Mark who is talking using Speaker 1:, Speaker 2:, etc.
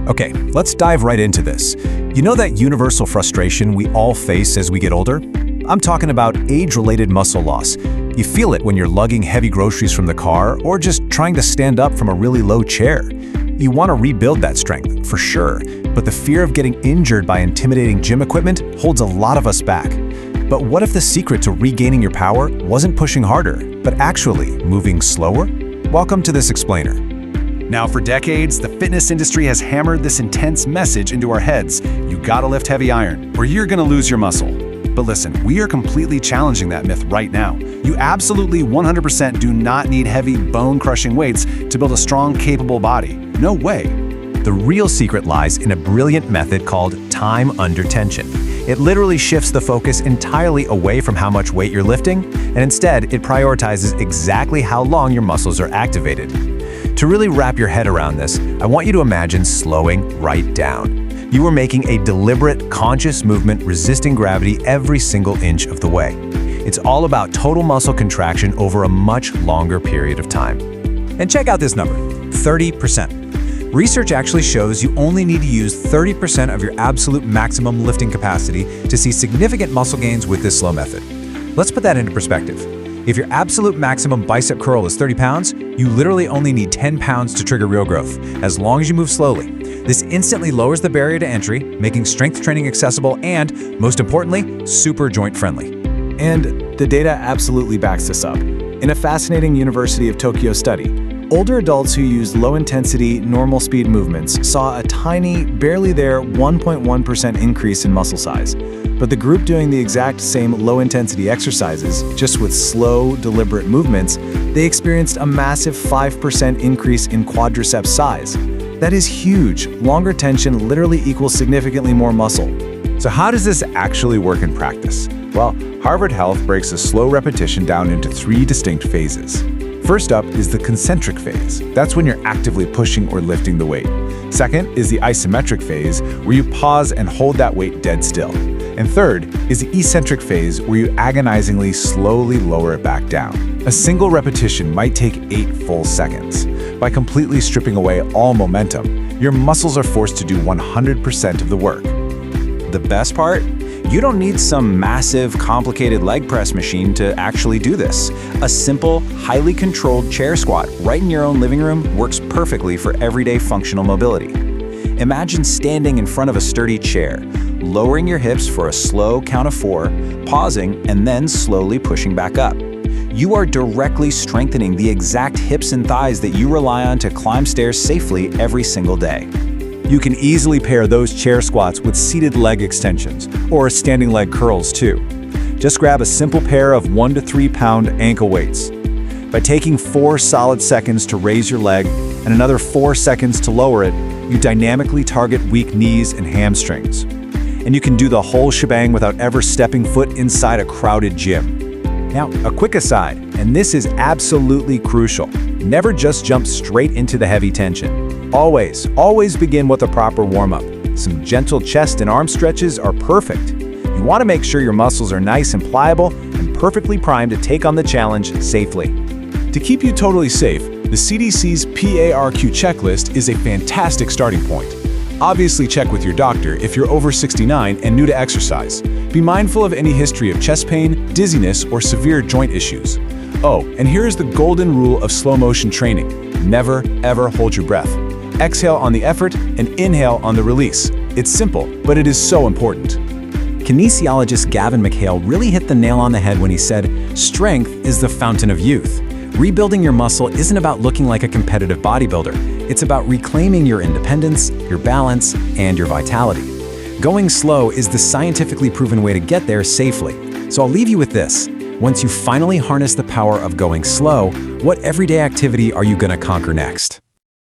Speaker 1: Okay, let's dive right into this. You know that universal frustration we all face as we get older? I'm talking about age-related muscle loss. You feel it when you're lugging heavy groceries from the car or just trying to stand up from a really low chair. You want to rebuild that strength, for sure, but the fear of getting injured by intimidating gym equipment holds a lot of us back. But what if the secret to regaining your power wasn't pushing harder, but actually moving slower? Welcome to This Explainer. Now, for decades, the fitness industry has hammered this intense message into our heads. You gotta lift heavy iron, or you're gonna lose your muscle. But listen, we are completely challenging that myth right now. You absolutely 100% do not need heavy, bone-crushing weights to build a strong, capable body. No way. The real secret lies in a brilliant method called time under tension. It literally shifts the focus entirely away from how much weight you're lifting, and instead, it prioritizes exactly how long your muscles are activated. To really wrap your head around this, I want you to imagine slowing right down. You are making a deliberate, conscious movement resisting gravity every single inch of the way. It's all about total muscle contraction over a much longer period of time. And check out this number, 30%. Research actually shows you only need to use 30% of your absolute maximum lifting capacity to see significant muscle gains with this slow method. Let's put that into perspective. If your absolute maximum bicep curl is 30 pounds, you literally only need 10 pounds to trigger real growth, as long as you move slowly. This instantly lowers the barrier to entry, making strength training accessible and, most importantly, super joint-friendly.
Speaker 2: And the data absolutely backs this up. In a fascinating University of Tokyo study, older adults who used low-intensity, normal-speed movements saw a tiny, barely there 1.1% increase in muscle size. But the group doing the exact same low-intensity exercises, just with slow, deliberate movements, they experienced a massive 5% increase in quadriceps size. That is huge. Longer tension literally equals significantly more muscle.
Speaker 3: So how does this actually work in practice? Well, Harvard Health breaks a slow repetition down into 3 distinct phases. First up is the concentric phase. That's when you're actively pushing or lifting the weight. Second is the isometric phase, where you pause and hold that weight dead still. And third is the eccentric phase, where you agonizingly slowly lower it back down. A single repetition might take 8 full seconds. By completely stripping away all momentum, your muscles are forced to do 100% of the work.
Speaker 1: The best part? You don't need some massive, complicated leg press machine to actually do this. A simple, highly controlled chair squat right in your own living room works perfectly for everyday functional mobility. Imagine standing in front of a sturdy chair, lowering your hips for a slow count of 4, pausing, and then slowly pushing back up. You are directly strengthening the exact hips and thighs that you rely on to climb stairs safely every single day. You can easily pair those chair squats with seated leg extensions or standing leg curls too. Just grab a simple pair of 1 to 3 pound ankle weights. By taking 4 solid seconds to raise your leg and another 4 seconds to lower it, you dynamically target weak knees and hamstrings. And you can do the whole shebang without ever stepping foot inside a crowded gym. Now, a quick aside, and this is absolutely crucial. Never just jump straight into the heavy tension. Always begin with a proper warm-up. Some gentle chest and arm stretches are perfect. You want to make sure your muscles are nice and pliable and perfectly primed to take on the challenge safely.
Speaker 2: To keep you totally safe, the CDC's PARQ checklist is a fantastic starting point. Obviously, check with your doctor if you're over 69 and new to exercise. Be mindful of any history of chest pain, dizziness, or severe joint issues. Oh, and here is the golden rule of slow motion training. Never, ever hold your breath. Exhale on the effort and inhale on the release. It's simple, but it is so important.
Speaker 1: Kinesiologist Gavin McHale really hit the nail on the head when he said, "Strength is the fountain of youth." Rebuilding your muscle isn't about looking like a competitive bodybuilder. It's about reclaiming your independence, your balance, and your vitality. Going slow is the scientifically proven way to get there safely. So I'll leave you with this. Once you finally harness the power of going slow, what everyday activity are you going to conquer next?